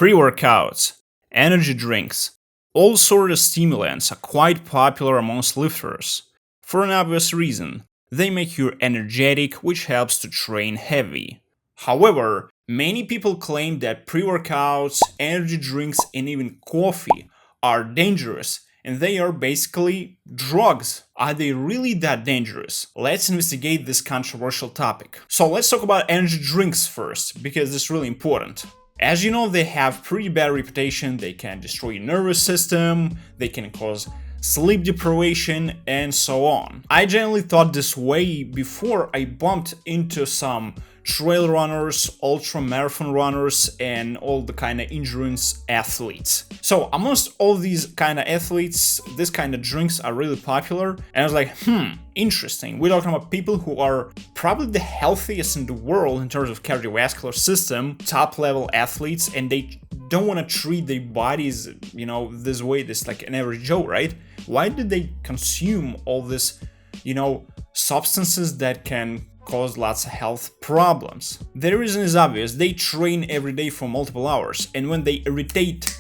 Pre-workouts, energy drinks, all sorts of stimulants are quite popular amongst lifters. For an obvious reason, they make you energetic, which helps to train heavy. However, many people claim that pre-workouts, energy drinks, and even coffee are dangerous, and they are basically drugs. Are they really that dangerous? Let's investigate this controversial topic. So let's talk about energy drinks first, because this is really important. As you know, they have pretty bad reputation. They can destroy your nervous system, they can cause sleep deprivation, and so on. I generally thought this way before I bumped into some trail runners, ultra marathon runners, and all the kind of endurance athletes. So amongst all these kind of athletes, this kind of drinks are really popular, and I was like, interesting. We're talking about people who are probably the healthiest in the world in terms of cardiovascular system, top level athletes, and they don't want to treat their bodies, this way, this like an average Joe, right? Why did they consume all this, substances that can cause lots of health problems? The reason is obvious. They train every day for multiple hours, and when they irritate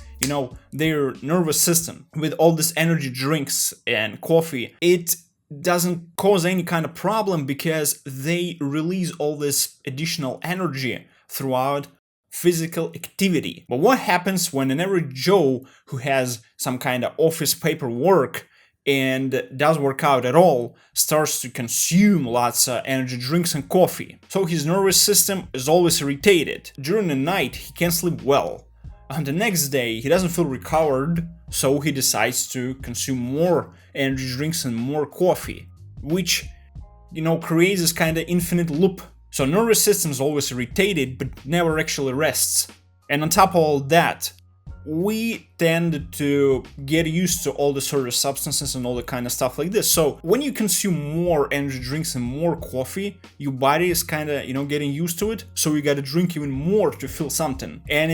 their nervous system with all this energy drinks and coffee, it doesn't cause any kind of problem because they release all this additional energy throughout physical activity. But what happens when an average Joe who has some kind of office paperwork and does work out at all starts to consume lots of energy drinks and coffee? So his nervous system is always irritated. During the night he can't sleep well. On the next day he doesn't feel recovered, so he decides to consume more energy drinks and more coffee, which creates this kind of infinite loop. So nervous system is always irritated but never actually rests. And on top of all that, we tend to get used to all the sort of substances and all the kind of stuff like this. So when you consume more energy drinks and more coffee, your body is kind of, getting used to it. So you gotta drink even more to feel something. And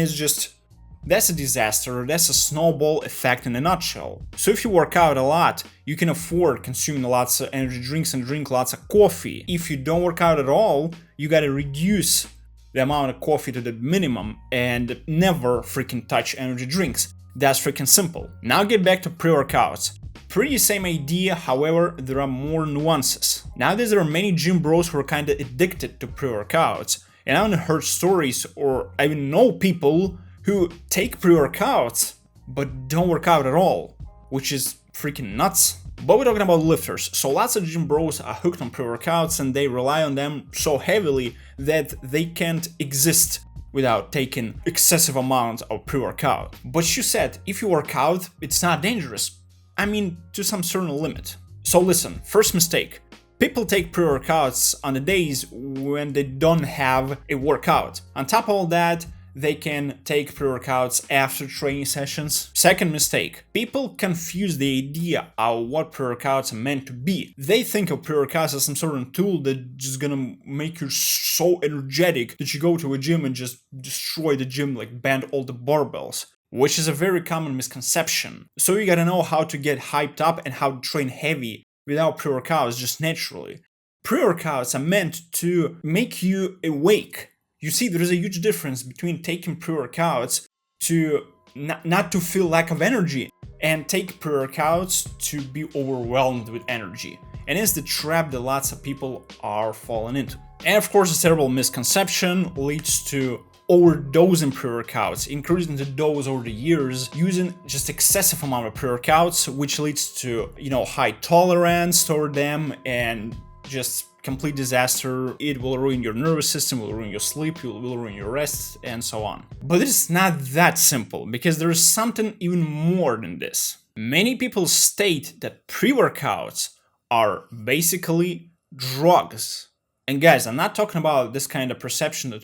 that's a disaster. That's a snowball effect in a nutshell. So if you work out a lot, you can afford consuming lots of energy drinks and drink lots of coffee. If you don't work out at all, you gotta reduce the amount of coffee to the minimum and never freaking touch energy drinks. That's freaking simple. Now get back to pre-workouts. Pretty same idea, however, there are more nuances. Nowadays there are many gym bros who are kinda addicted to pre-workouts, and I haven't heard stories or I even know people who take pre-workouts but don't work out at all, which is freaking nuts. But we're talking about lifters, so lots of gym bros are hooked on pre-workouts and they rely on them so heavily that they can't exist without taking excessive amounts of pre-workout. But you said if you work out, it's not dangerous. I mean, to some certain limit. So listen, first mistake. People take pre-workouts on the days when they don't have a workout. On top of all that, they can take pre-workouts after training sessions. Second mistake. People confuse the idea of what pre-workouts are meant to be. They think of pre-workouts as some sort of tool that's just gonna make you so energetic that you go to a gym and just destroy the gym, like bend all the barbells, which is a very common misconception. So you gotta know how to get hyped up and how to train heavy without pre-workouts just naturally. Pre-workouts are meant to make you awake. You see, there is a huge difference between taking pre-workouts to not to feel lack of energy and take pre-workouts to be overwhelmed with energy. And it's the trap that lots of people are falling into. And of course, a terrible misconception leads to overdosing pre-workouts, increasing the dose over the years, using just excessive amount of pre-workouts, which leads to, high tolerance toward them and just complete disaster. It will ruin your nervous system, will ruin your sleep, it will ruin your rest, and so on. But it's not that simple, because there is something even more than this. Many people state that pre-workouts are basically drugs. And guys, I'm not talking about this kind of perception that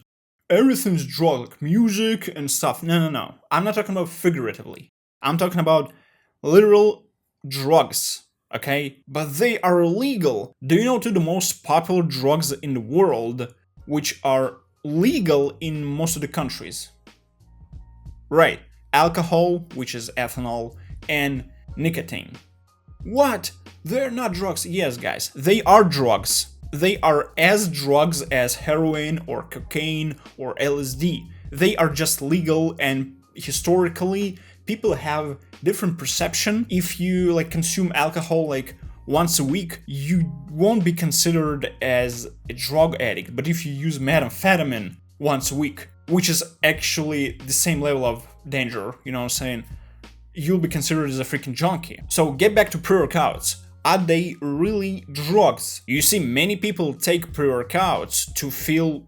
everything's drug, like music and stuff. No. I'm not talking about figuratively. I'm talking about literal drugs. Okay, but they are illegal. Do you know two of the most popular drugs in the world, which are legal in most of the countries? Right, alcohol, which is ethanol, and nicotine. What? They're not drugs? Yes, guys, they are drugs. They are as drugs as heroin or cocaine or LSD. They are just legal and historically, people have different perception. If you like consume alcohol like once a week, you won't be considered as a drug addict. But if you use methamphetamine once a week, which is actually the same level of danger, you know what I'm saying, you'll be considered as a freaking junkie. So get back to pre-workouts. Are they really drugs? You see, many people take pre-workouts to feel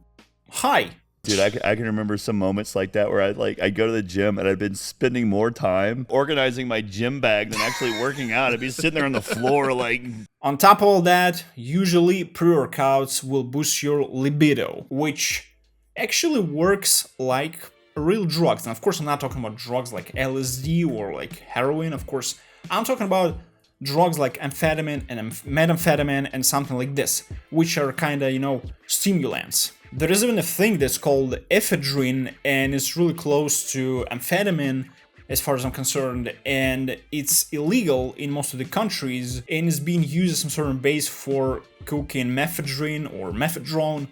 high. Dude, I can remember some moments like that where I'd go to the gym and I'd been spending more time organizing my gym bag than actually working out. I'd be sitting there on the floor like... On top of all that, usually pre-workouts will boost your libido, which actually works like real drugs. And of course, I'm not talking about drugs like LSD or like heroin. Of course, I'm talking about drugs like amphetamine and methamphetamine and something like this, which are kind of, stimulants. There is even a thing that's called ephedrine, and it's really close to amphetamine as far as I'm concerned, and it's illegal in most of the countries, and is being used as some sort of base for cocaine mephedrine or mephedrone,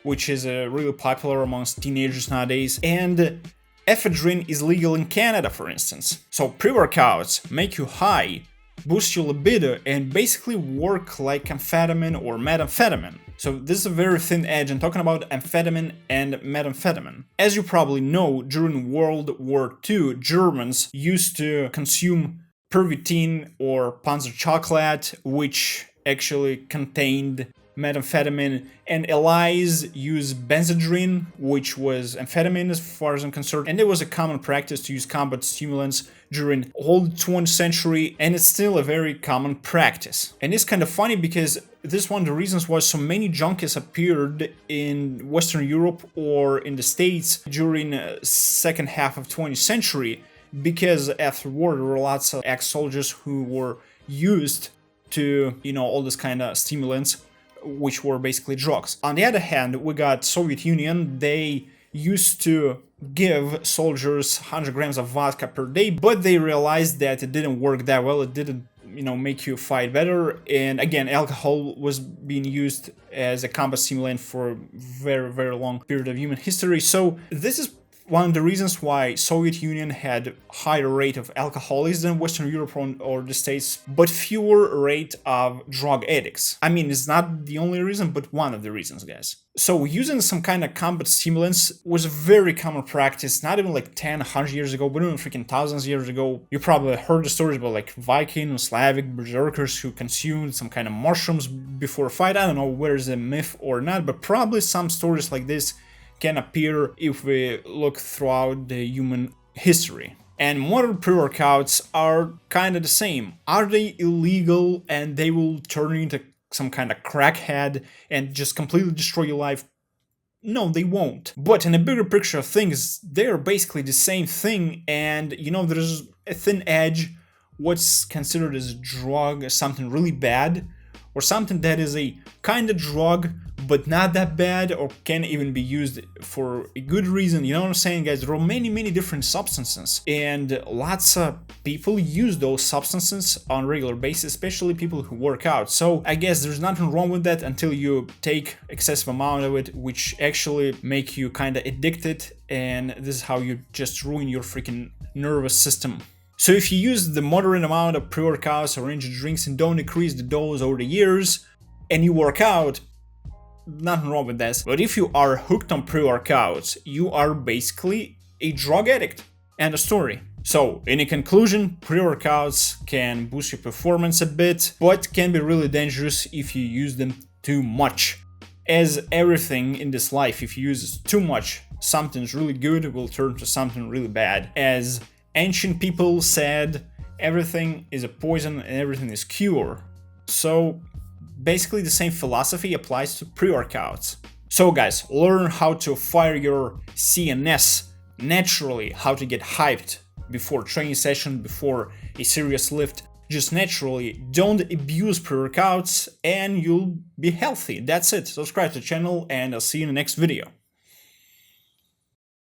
which is really popular amongst teenagers nowadays. And ephedrine is legal in Canada, for instance. So pre-workouts make you high, boost your libido, and basically work like amphetamine or methamphetamine. So this is a very thin edge. I'm talking about amphetamine and methamphetamine. As you probably know, during World War II, Germans used to consume Pervitin or Panzer chocolate, which actually contained methamphetamine, and allies used benzodrine, which was amphetamine as far as I'm concerned, and it was a common practice to use combat stimulants during all the 20th century, and it's still a very common practice. And it's kind of funny because this is one of the reasons why so many junkies appeared in Western Europe or in the States during second half of 20th century, because after war there were lots of ex-soldiers who were used to, all this kind of stimulants, which were basically drugs. On the other hand, we got Soviet Union. They used to give soldiers 100 grams of vodka per day, but they realized that it didn't work that well. It didn't, make you fight better. And again, alcohol was being used as a combat stimulant for a very, very long period of human history. So this is one of the reasons why Soviet Union had higher rate of alcoholics than Western Europe or the States, but fewer rate of drug addicts. I mean, it's not the only reason, but one of the reasons, guys. So using some kind of combat stimulants was a very common practice, not even like 10, 100 years ago, but even freaking thousands of years ago. You probably heard the stories about like Viking and Slavic berserkers who consumed some kind of mushrooms before a fight. I don't know whether it's a myth or not, but probably some stories like this can appear if we look throughout the human history. And modern pre-workouts are kind of the same. Are they illegal and they will turn you into some kind of crackhead and just completely destroy your life? No, they won't. But in a bigger picture of things, they're basically the same thing, and there's a thin edge. What's considered as a drug, something really bad, or something that is a kind of drug but not that bad, or can even be used for a good reason. You know what I'm saying, guys? There are many different substances, and lots of people use those substances on a regular basis, especially people who work out. So I guess there's nothing wrong with that until you take excessive amount of it, which actually make you kind of addicted, and this is how you just ruin your freaking nervous system. So if you use the moderate amount of pre-workouts or energy drinks and don't increase the dose over the years, and you work out, nothing wrong with this. But if you are hooked on pre-workouts, you are basically a drug addict. End of story. So, in a conclusion, pre-workouts can boost your performance a bit, but can be really dangerous if you use them too much. As everything in this life, if you use it too much, something's really good will turn to something really bad. As ancient people said, everything is a poison and everything is cure. So, basically the same philosophy applies to pre-workouts. So guys, learn how to fire your CNS naturally, how to get hyped before training session, before a serious lift, just naturally. Don't abuse pre-workouts and you'll be healthy. That's it. Subscribe to the channel and I'll see you in the next video.